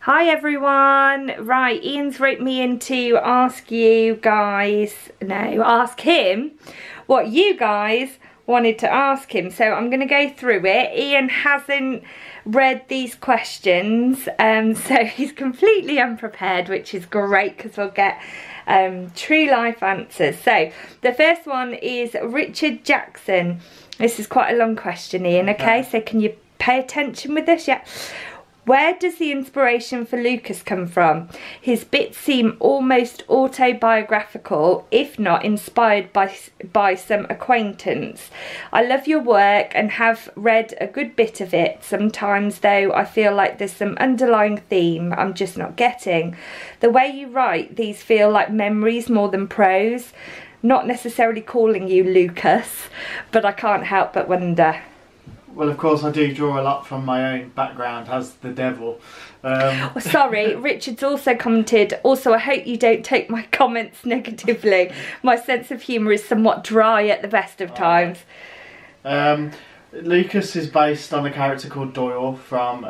Hi everyone. Right, Ian's wrote me in to ask him what you guys wanted to ask him. So I'm going to go through it. Ian hasn't read these questions, so he's completely unprepared, which is great because we'll get true life answers. So the first one is Richard Jackson. This is quite a long question, Ian, okay? So can you pay attention with this? Yeah. Where does the inspiration for Lucas come from? His bits seem almost autobiographical, if not inspired by some acquaintance. I love your work and have read a good bit of it. Sometimes, though, I feel like there's some underlying theme I'm just not getting. The way you write, these feel like memories more than prose. Not necessarily calling you Lucas, but I can't help but wonder. Well, of course, I do draw a lot from my own background as the devil. Sorry, Richard's also commented, also, I hope you don't take my comments negatively. My sense of humour is somewhat dry at the best of times. Lucas is based on a character called Doyle from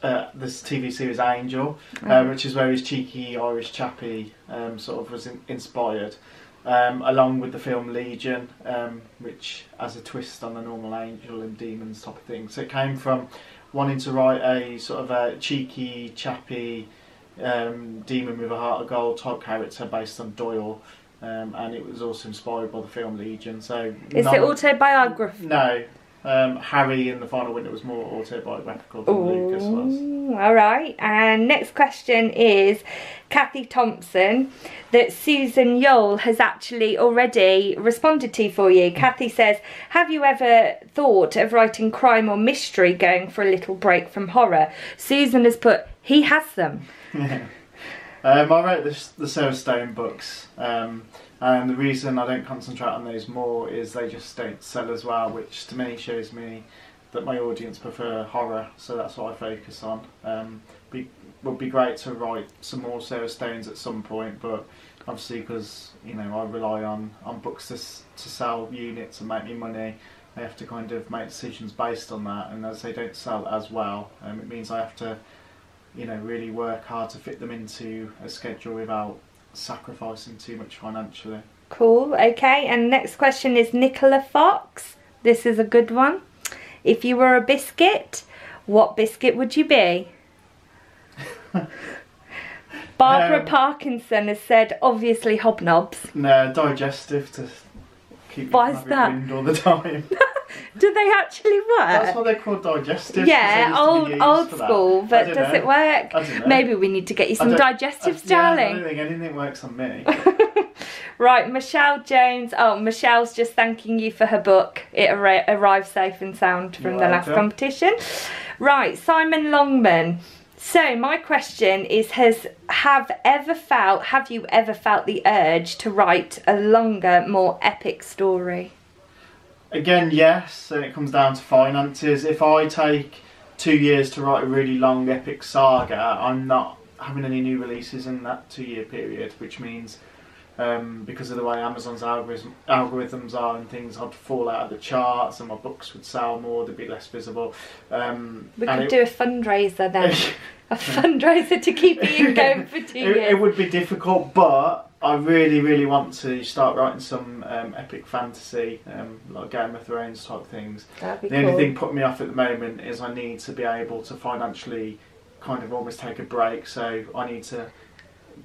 this TV series Angel, which is where his cheeky Irish chappie sort of was inspired. Along with the film Legion, which has a twist on the normal angel and demons type of thing. So it came from wanting to write a sort of a cheeky, chappy, demon with a heart of gold type character based on Doyle, and it was also inspired by the film Legion. So is it autobiographical? No. Harry in The Final Winter was more autobiographical than Lucas was. Alright, and next question is Kathy Thompson, that Susan Yole has actually already responded to for you. Kathy says, have you ever thought of writing crime or mystery, going for a little break from horror? Susan has put, he has them. I wrote the Sarah Stone books, and the reason I don't concentrate on those more is they just don't sell as well, which to me shows me that my audience prefer horror, so that's what I focus on. Would be great to write some more Sarah Stones at some point, but obviously because I rely on books to sell units and make me money, I have to kind of make decisions based on that, and as they don't sell as well, it means I have to really work hard to fit them into a schedule without sacrificing too much financially. Cool, okay, and next question is Nicola Fox. This is a good one. If you were a biscuit, what biscuit would you be? Barbara Parkinson has said, obviously hobnobs. No, digestive to keep Why is that? Wind all the time. Do they actually work? That's what they're called, digestive. Yeah, old school, but does it work? I don't know. Maybe we need to get you some digestives, darling. I don't think anything works on me. Right, Michelle Jones. Oh, Michelle's just thanking you for her book. It arrived safe and sound from the last competition. Right, Simon Longman. So my question is, have you ever felt the urge to write a longer, more epic story? Again, yes, and it comes down to finances. If I take 2 years to write a really long epic saga, I'm not having any new releases in that 2-year period, which means because of the way Amazon's algorithms are and things, I'd fall out of the charts and my books would sell more, they'd be less visible. We could do a fundraiser then. A fundraiser to keep Ian going for 2 years. It would be difficult, but I really, really want to start writing some epic fantasy, like Game of Thrones type things. That'd be the only thing putting me off at the moment is I need to be able to financially kind of almost take a break, so I need to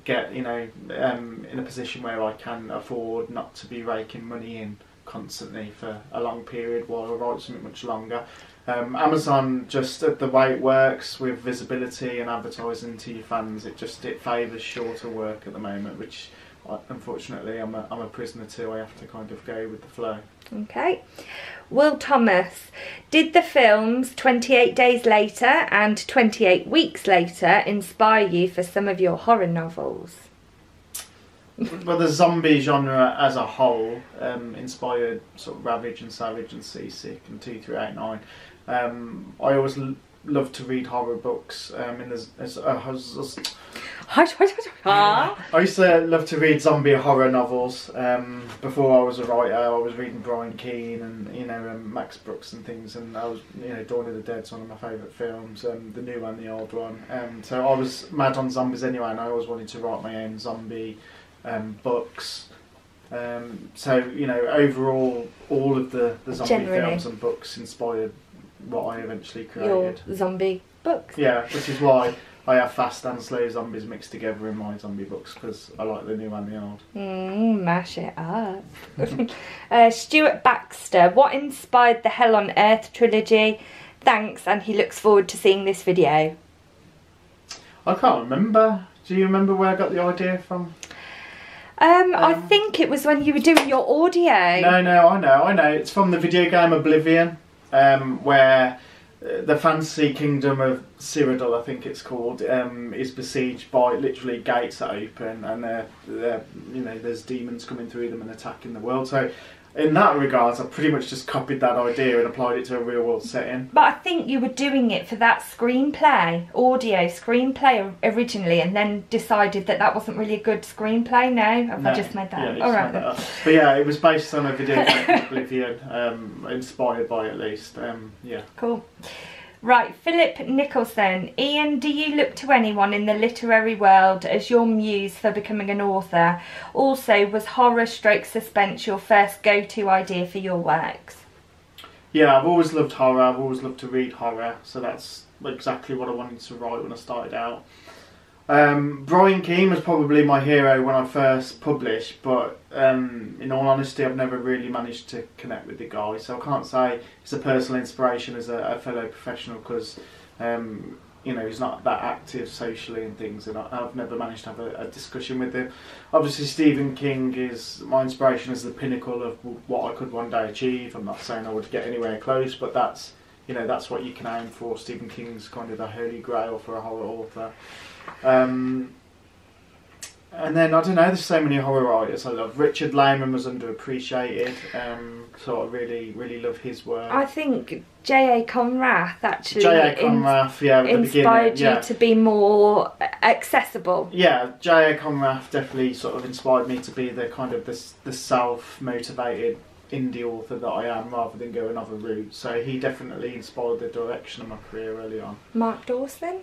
get in a position where I can afford not to be raking money in constantly for a long period while I write something much longer. Amazon, just the way it works with visibility and advertising to your fans, it favours shorter work at the moment, which unfortunately I'm a prisoner to. I have to kind of go with the flow. Okay. Will Thomas, did the films 28 Days Later and 28 Weeks Later inspire you for some of your horror novels? Well, the zombie genre as a whole inspired sort of Ravage and Savage and Seasick and 2389. I always love to read horror books. I used to love to read zombie horror novels. Before I was a writer, I was reading Brian Keane and Max Brooks and things, and I was Dawn of the Dead's one of my favourite films, the new and the old one. So I was mad on zombies anyway, and I always wanted to write my own zombie books. So overall, all of the zombie films and books inspired what I eventually created. Your zombie books. Yeah, which is why I have fast and slow zombies mixed together in my zombie books, because I like the new and the old. Mash it up. Stuart Baxter, what inspired the Hell on Earth trilogy? Thanks, and he looks forward to seeing this video. I can't remember. Do you remember where I got the idea from? I think it was when you were doing your audio. No, I know. It's from the video game Oblivion, where the fantasy kingdom of Cyrodiil, I think it's called, is besieged by literally gates that open, and there's demons coming through them and attacking the world. So in that regards, I pretty much just copied that idea and applied it to a real world setting. But I think you were doing it for that audio screenplay originally, and then decided that wasn't really a good screenplay. No, I just made that up. All right. But yeah, it was based on a video game Oblivion, inspired by at least. Yeah. Cool. Right, Philip Nicholson. Ian, do you look to anyone in the literary world as your muse for becoming an author? Also, was horror / suspense your first go-to idea for your works? Yeah, I've always loved horror. I've always loved to read horror, so that's exactly what I wanted to write when I started out. Brian Keane was probably my hero when I first published, but in all honesty, I've never really managed to connect with the guy, so I can't say it's a personal inspiration as a fellow professional, because he's not that active socially and things, and I've never managed to have a discussion with him. Obviously, Stephen King is my inspiration as the pinnacle of what I could one day achieve. I'm not saying I would get anywhere close, but that's what you can aim for. Stephen King's kind of the holy grail for a horror author. And then, I don't know, there's so many horror writers I love. Richard Lehman was underappreciated, so I really, really love his work. I think J.A. Conrath actually inspired you to be more accessible. Yeah, J.A. Conrath definitely sort of inspired me to be the kind of the self-motivated indie author that I am, rather than go another route. So he definitely inspired the direction of my career early on. Mark Dawson?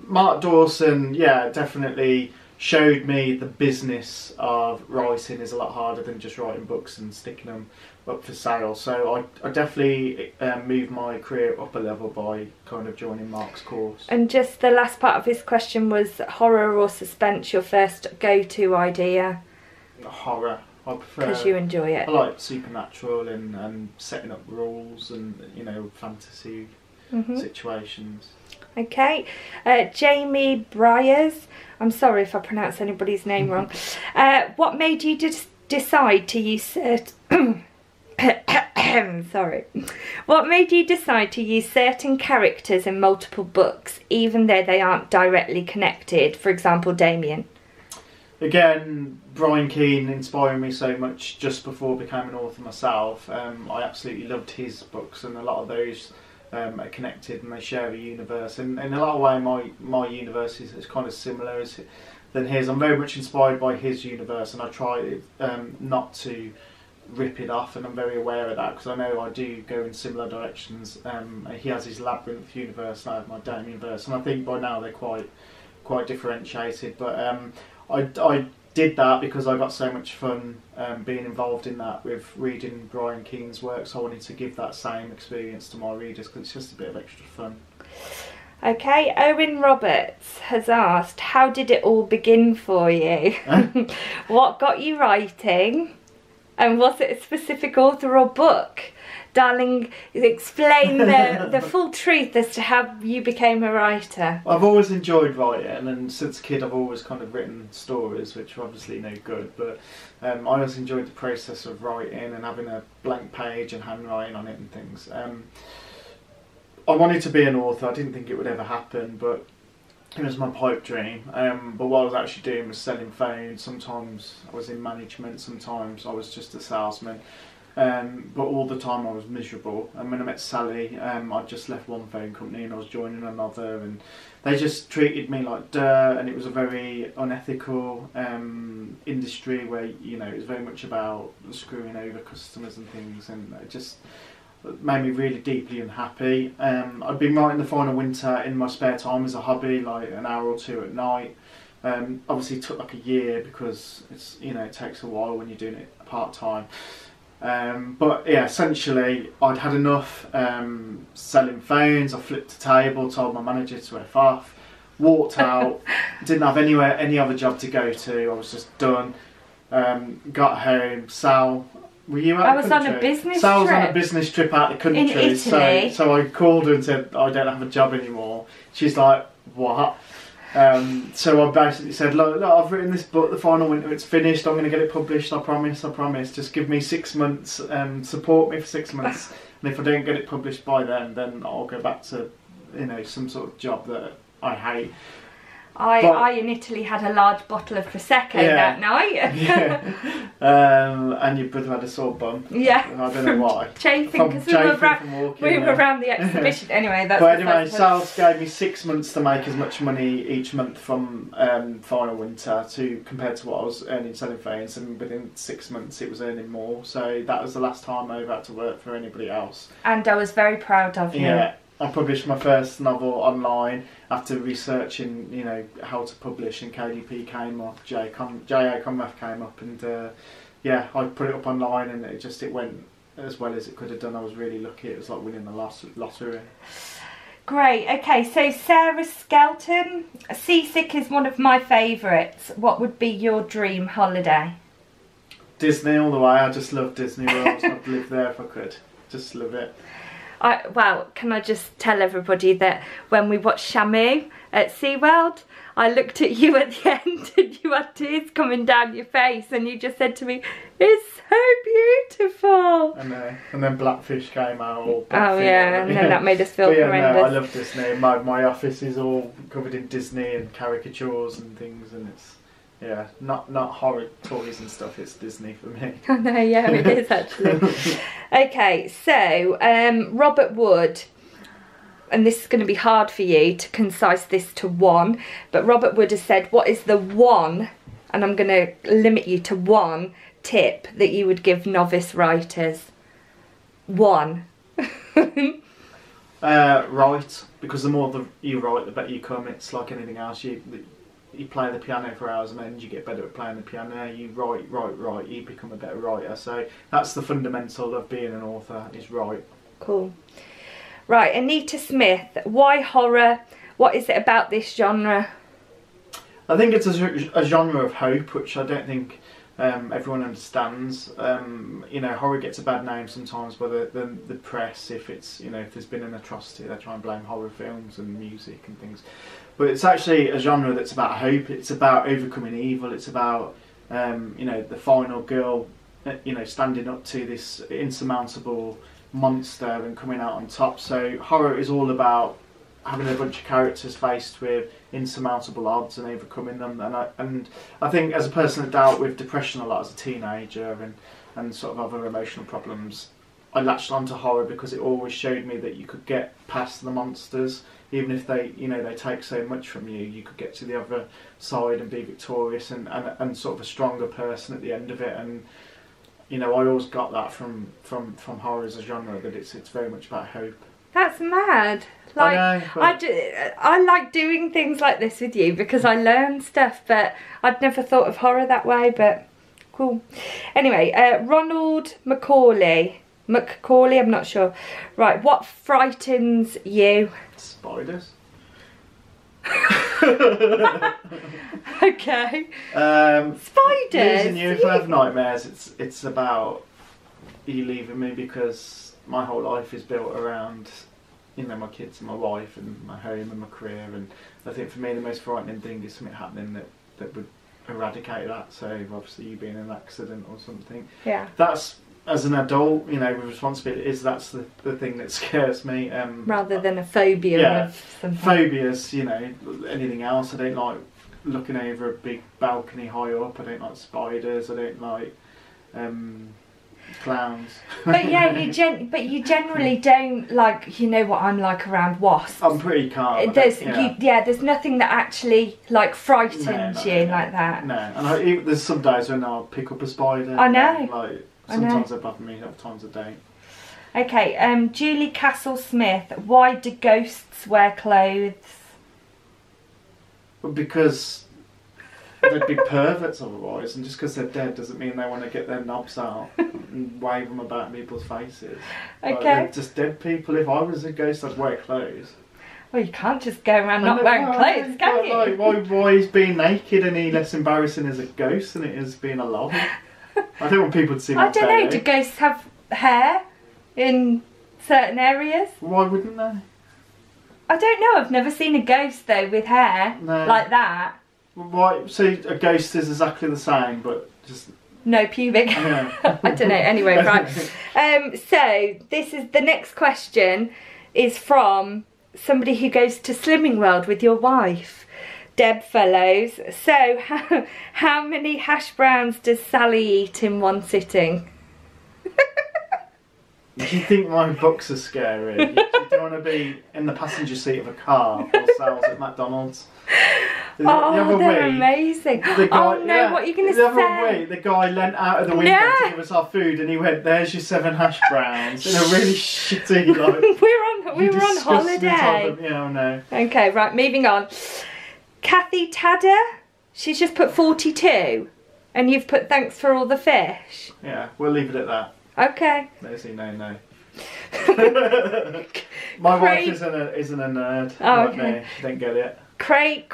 Mark Dawson, yeah, definitely showed me the business of writing is a lot harder than just writing books and sticking them up for sale. So I definitely moved my career up a level by kind of joining Mark's course. And just the last part of his question was horror or suspense your first go-to idea? Horror. I prefer, because you enjoy it. I like supernatural and setting up rules and fantasy situations. Okay, Jamie Bryers. I'm sorry if I pronounce anybody's name wrong. What made you decide to use certain? Sorry. What made you decide to use certain characters in multiple books, even though they aren't directly connected? For example, Damien. Again, Brian Keane inspired me so much just before becoming an author myself. I absolutely loved his books, and a lot of those are connected and they share a universe. And in a lot of ways, my universe is kind of similar than his. I'm very much inspired by his universe, and I try not to rip it off, and I'm very aware of that because I know I do go in similar directions. He has his Labyrinth universe, and I have my Damien universe, and I think by now they're quite differentiated. But I did that because I got so much fun being involved in that with reading Brian Keane's work, so I wanted to give that same experience to my readers because it's just a bit of extra fun. Okay, Owen Roberts has asked, how did it all begin for you? What got you writing? And was it a specific author or book? Darling, explain the full truth as to how you became a writer. I've always enjoyed writing, and since a kid I've always kind of written stories, which are obviously no good, but I always enjoyed the process of writing and having a blank page and handwriting on it and things. I wanted to be an author. I didn't think it would ever happen, but it was my pipe dream. But what I was actually doing was selling phones. Sometimes I was in management, sometimes I was just a salesman. But all the time I was miserable. And when I met Sally, I'd just left one phone company and I was joining another, and they just treated me like dirt, and it was a very unethical industry where, you know, it was very much about screwing over customers and things, and it just made me really deeply unhappy. I'd been writing The Final Winter in my spare time as a hobby, like an hour or two at night. Obviously it took like a year because it's, you know, it takes a while when you're doing it part-time. But yeah, essentially I'd had enough selling phones. I flipped the table, told my manager to F off, walked out, didn't have any other job to go to. I was just done. Got home. Sal, were you out of the country? On a business Sal trip. was on a business trip out of the country. In Italy. So I called her and said, I don't have a job anymore. She's like, what? So I basically said, look, I've written this book, The Final Winter, it's finished, I'm going to get it published, I promise, just give me 6 months, support me for 6 months, and if I don't get it published by then I'll go back to, you know, some sort of job that I hate. I in Italy had a large bottle of Prosecco that night. Yeah. And your brother had a sore bum. Yeah. I don't know why. Chafing, because we were around the exhibition. Anyway, that's... But anyway, Sal's gave me 6 months to make as much money each month from Final Winter compared to what I was earning selling phones, and within 6 months it was earning more. So that was the last time I ever had to work for anybody else. And I was very proud of you. Yeah. I published my first novel online after researching, you know, how to publish, and KDP came up, J.A. Conrath came up, and yeah, I put it up online, and it went as well as it could have done. I was really lucky. It was like winning the lottery. Great. Okay, so Sarah Skelton, Seasick is one of my favourites. What would be your dream holiday? Disney all the way. I just love Disney World. I'd live there if I could. Just love it. Well, can I just tell everybody that when we watched Shamu at SeaWorld, I looked at you at the end and you had tears coming down your face, and you just said to me, "It's so beautiful." And then Blackfish came out. All and then that made us feel horrendous. No, I love Disney. My office is all covered in Disney and caricatures and things, and it's... Yeah, not horror toys and stuff, it's Disney for me. I know, yeah, it is actually. Okay, so Robert Wood, and this is going to be hard for you to concise this to one, but Robert Wood has said, what is the one, and I'm going to limit you to one tip that you would give novice writers? One. Write, because the more you write, the better you come. It's like anything else. You play the piano for hours and then you get better at playing the piano. You write, you become a better writer. So that's the fundamental of being an author, is write. Cool. Right, Anita Smith, why horror? What is it about this genre? I think it's a genre of hope, which I don't think everyone understands. You know, horror gets a bad name sometimes by the press. If it's, you know, if there's been an atrocity, they try and blame horror films and music and things. But it's actually a genre that's about hope. It's about overcoming evil. It's about you know, the final girl, you know, standing up to this insurmountable monster and coming out on top. So horror is all about having a bunch of characters faced with insurmountable odds and overcoming them. And I think as a person that dealt with depression a lot as a teenager and sort of other emotional problems, I latched onto horror because it always showed me that you could get past the monsters. Even if they, you know, they take so much from you, you could get to the other side and be victorious and sort of a stronger person at the end of it. And you know, I always got that from horror as a genre, that it's very much about hope. That's mad. Like, I like doing things like this with you because I learn stuff, but I'd never thought of horror that way. But cool. Anyway, Ronald McCauley, I'm not sure. Right, what frightens you? Spiders. Okay. Spiders. Losing you if I have nightmares. It's about you leaving me, because my whole life is built around, you know, my kids and my wife and my home and my career. And I think for me the most frightening thing is something happening that would eradicate that. So obviously you being in an accident or something. Yeah. That's, as an adult, you know, with responsibilities, that's the thing that scares me. Rather than a phobia of something. Phobias, you know, anything else. I don't like looking over a big balcony high up. I don't like spiders. I don't like, Clowns. But yeah, you generally don't like, you know what I'm like around wasps. I'm pretty calm. There's nothing that actually like frightens you like that. No, and there's some days when I'll pick up a spider. I know. Like sometimes they bother me, other times I don't. Okay, Julie Castle-Smith, why do ghosts wear clothes? Well, because they'd be perverts otherwise, and just because they're dead doesn't mean they want to get their knobs out and wave them about in people's faces. Okay. Like, they're just dead people. If I was a ghost, I'd wear clothes. Well, you can't just go around not wearing clothes, can you? Like, why is being naked any less embarrassing as a ghost than it is being alive? I don't want people to see my I don't know, do ghosts have hair in certain areas? Why wouldn't they? I don't know, I've never seen a ghost though with hair like that. Why? So a ghost is exactly the same, but just... No pubic. Yeah. I don't know, anyway, right. So, the next question is from somebody who goes to Slimming World with your wife, Deb Fellows. So, how many hash browns does Sally eat in one sitting? Do you think my books are scary? You don't want to be in the passenger seat of a car or sales at McDonald's. Oh, they're amazing. The guy, oh no, what are you going to say? The other week, the guy leant out of the window to give us our food, and he went, "There's your 7 hash browns," in a really shitty, like... we were on holiday. Yeah, I know. Okay, right, moving on. Kathy Tadder, she's just put 42, and you've put thanks for all the fish. Yeah, we'll leave it at that. Okay. There's no. My wife isn't a nerd like me. She don't get it. Craig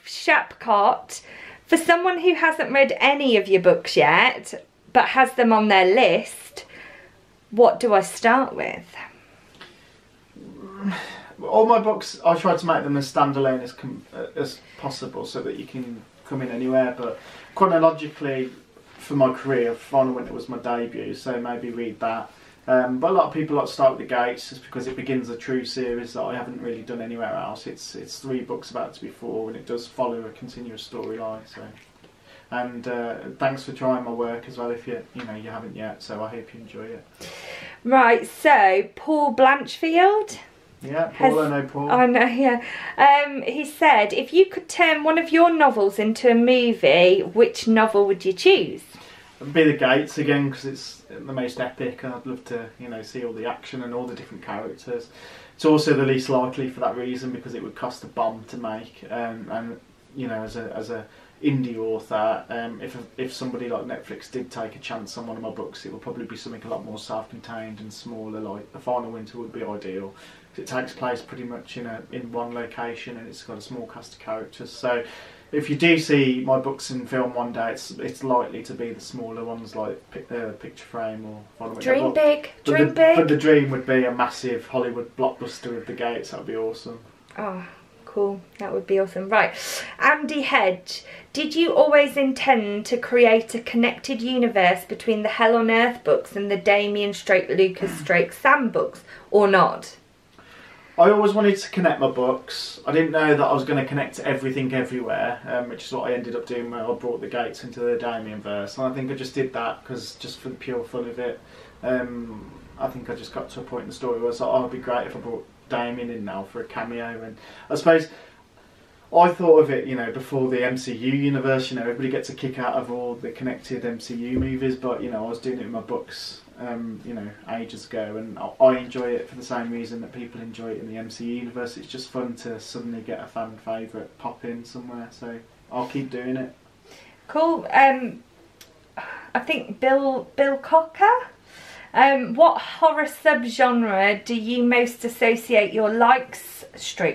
Shapcott, for someone who hasn't read any of your books yet, but has them on their list, what do I start with? All my books, I try to make them as standalone as possible so that you can come in anywhere, but chronologically, for my career, Final Winter was my debut, so maybe read that. But a lot of people like to start with The Gates just because it begins a true series that I haven't really done anywhere else. It's 3 books about to be 4, and it does follow a continuous storyline. So, and thanks for trying my work as well. If you haven't yet, so I hope you enjoy it. Right. So Paul Blanchfield. Yeah, Paul. I know Paul. I know. Yeah. He said, if you could turn one of your novels into a movie, which novel would you choose? It'd be The Gates again because it's the most epic, and I'd love to, see all the action and all the different characters. It's also the least likely for that reason because it would cost a bomb to make, and as a indie author, if somebody like Netflix did take a chance on one of my books, it would probably be something a lot more self-contained and smaller. Like The Final Winter would be ideal. It takes place pretty much in one location, and it's got a small cast of characters. So if you do see my books in film one day, it's likely to be the smaller ones like Picture Frame or Final Winter. Dream big. But the dream would be a massive Hollywood blockbuster of The Gates. That would be awesome. Oh, cool. That would be awesome. Right. Andy Hedge, did you always intend to create a connected universe between the Hell on Earth books and the Damien Lucas Sam books, or not? I always wanted to connect my books. I didn't know that I was going to connect everything everywhere, which is what I ended up doing when I brought the Gates into the Damien verse. And I think I just did that because just for the pure fun of it. I think I just got to a point in the story where I was like, oh, it'd be great if I brought Damien in now for a cameo. And I suppose I thought of it, before the MCU universe. Everybody gets a kick out of all the connected MCU movies, but I was doing it in my books. Ages ago, and I enjoy it for the same reason that people enjoy it in the MCU universe. It's just fun to suddenly get a fan favourite pop in somewhere, so I'll keep doing it. Cool. I think Bill Cocker. What horror subgenre do you most associate your likes,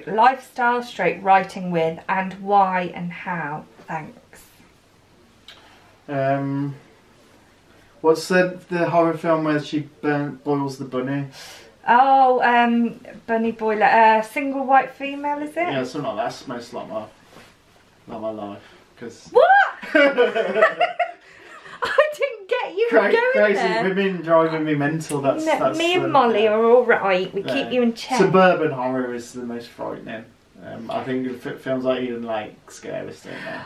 lifestyle, writing with, and why and how? Thanks. What's the horror film where she boils the bunny? Oh, Bunny Boiler. Single white female, is it? Yeah, something like that. That's most like my life. Cause what? I didn't get you going crazy there. Women driving me mental. That's me and Molly are all right. We keep you in check. Suburban horror is the most frightening. I think films like Eden Lake scare us, don't they?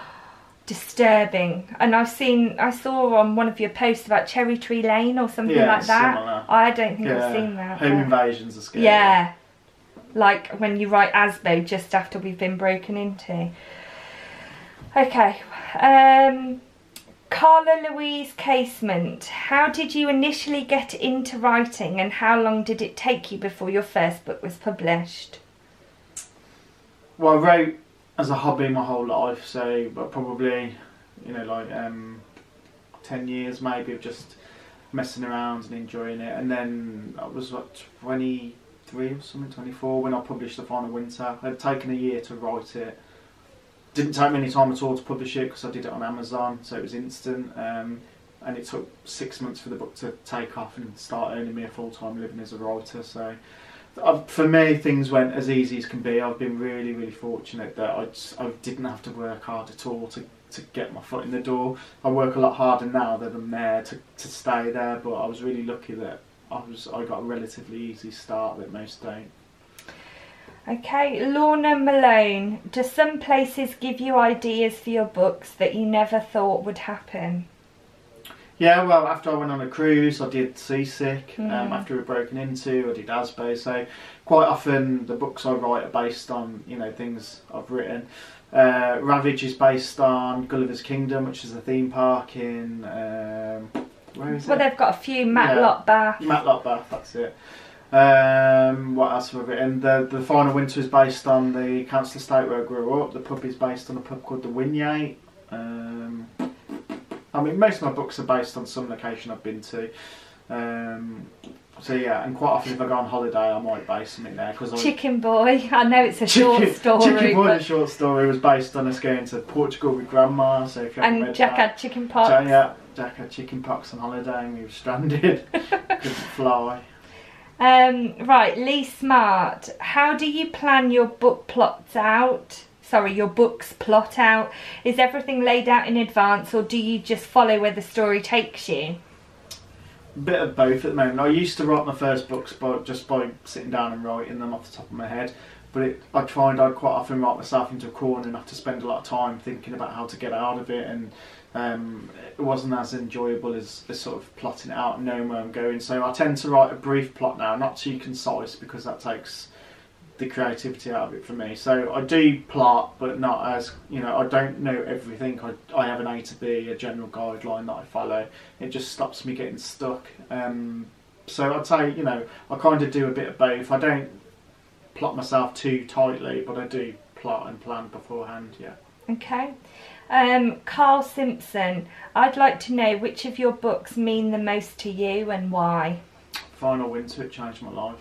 disturbing. And I saw on one of your posts about Cherry Tree Lane or something like that. Similar. I don't think I've seen that. Home invasions are scary. Yeah, like when you write Asbo just after we've been broken into. Okay, Carla Louise Casement, how did you initially get into writing and how long did it take you before your first book was published? Well, I wrote as a hobby my whole life, so probably, you know, like 10 years maybe of just messing around and enjoying it. And then I was like 23 or something, 24 when I published The Final Winter. I'd taken a year to write it. Didn't take me any time at all to publish it because I did it on Amazon, so it was instant. And it took 6 months for the book to take off and start earning me a full-time living as a writer. So for me, things went as easy as can be. I've been really, really fortunate that I didn't have to work hard at all to get my foot in the door. I work a lot harder now than I'm there to stay there, but I was really lucky that I got a relatively easy start that most don't. Okay, Lorna Malone, do some places give you ideas for your books that you never thought would happen? Yeah, well, after I went on a cruise, I did Seasick. After we were broken into, I did Asbo. So quite often the books I write are based on, you know, things I've written. Ravage is based on Gulliver's Kingdom, which is a theme park in where is it? Well, they've got a few. Matlock Bath. Matlock Bath, that's it. What else have I written? The Final Winter is based on the council estate where I grew up. The pub is based on a pub called the Wynyate. I mean, most of my books are based on some location I've been to. So yeah, and quite often if I go on holiday, I might base something there. Chicken Boy, I know it's a short story. Chicken Boy, the short story, was based on us going to Portugal with Grandma. So if you haven't read Jack that, had chicken pox. Jack had chicken pox on holiday and we were stranded. Couldn't fly. Right, Lee Smart, how do you plan your book plots out? Sorry, your book's plot out? Is everything laid out in advance or do you just follow where the story takes you? A bit of both at the moment. I used to write my first books just by sitting down and writing them off the top of my head, but I'd find I'd quite often write myself into a corner and have to spend a lot of time thinking about how to get out of it, and it wasn't as enjoyable as sort of plotting it out and knowing where I'm going. So I tend to write a brief plot now, not too concise because that takes the creativity out of it for me. So I do plot, but not as, you know, I don't know everything. I have an A to B, a general guideline that I follow. It just stops me getting stuck. So I'd say, you know, I kind of do a bit of both. I don't plot myself too tightly, but I do plot and plan beforehand, yeah. Okay. Carl Simpson, I'd like to know which of your books mean the most to you and why? Final Winter, it changed my life.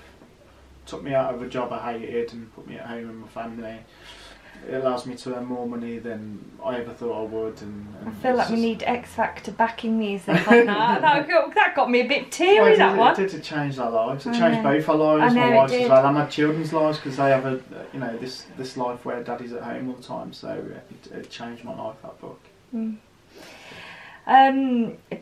Took me out of a job I hated and put me at home with my family. It allows me to earn more money than I ever thought I would. And I feel like we need X Factor backing music on that. that got me a bit teary, that one. It did change our lives. It changed both our lives, my wife's as well, and my children's lives, because they have a, you know, this life where daddy's at home all the time. So it changed my life, that book.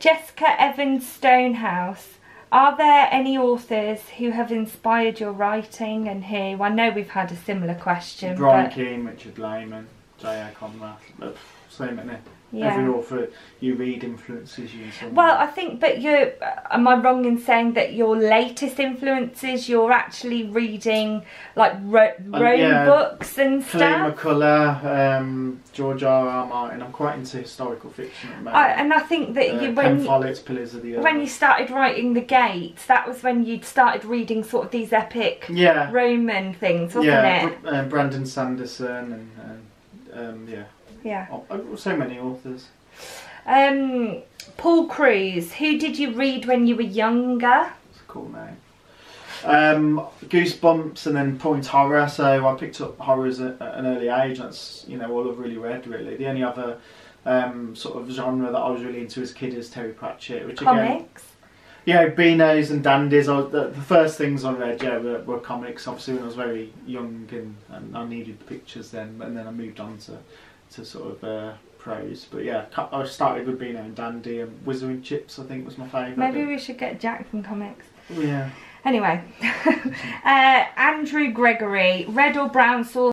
Jessica Evans Stonehouse, are there any authors who have inspired your writing and who? I know we've had a similar question. Brian Keane, Richard Lehman, J.A. Conrad, so many. Yeah. Every author you read influences you in some way. Well, I think, but am I wrong in saying that your latest influences, you're actually reading like Rome books and stuff? Clay McCullough, George R.R. Martin. I'm quite into historical fiction at the moment. And I think that Pen Follett's Pillars of the Earth. When you started writing The Gates, that was when you'd started reading sort of these epic Roman things, wasn't it? Brandon Sanderson and yeah. So many authors. Paul Cruz, who did you read when you were younger? That's a cool name. Goosebumps and then Point Horror. So I picked up horrors at an early age. That's, you know, all I've really read, really. The only other sort of genre that I was really into as a kid is Terry Pratchett. Which comics? Again, Beanos and Dandies. The first things I read, were comics. Obviously when I was very young and I needed the pictures then, and then I moved on to sort of prose. But yeah, I started with Beano and Dandy, and Wizard Chips I think was my favourite. Maybe we should get Jack from comics. Yeah. Anyway, Andrew Gregory, red or brown sauce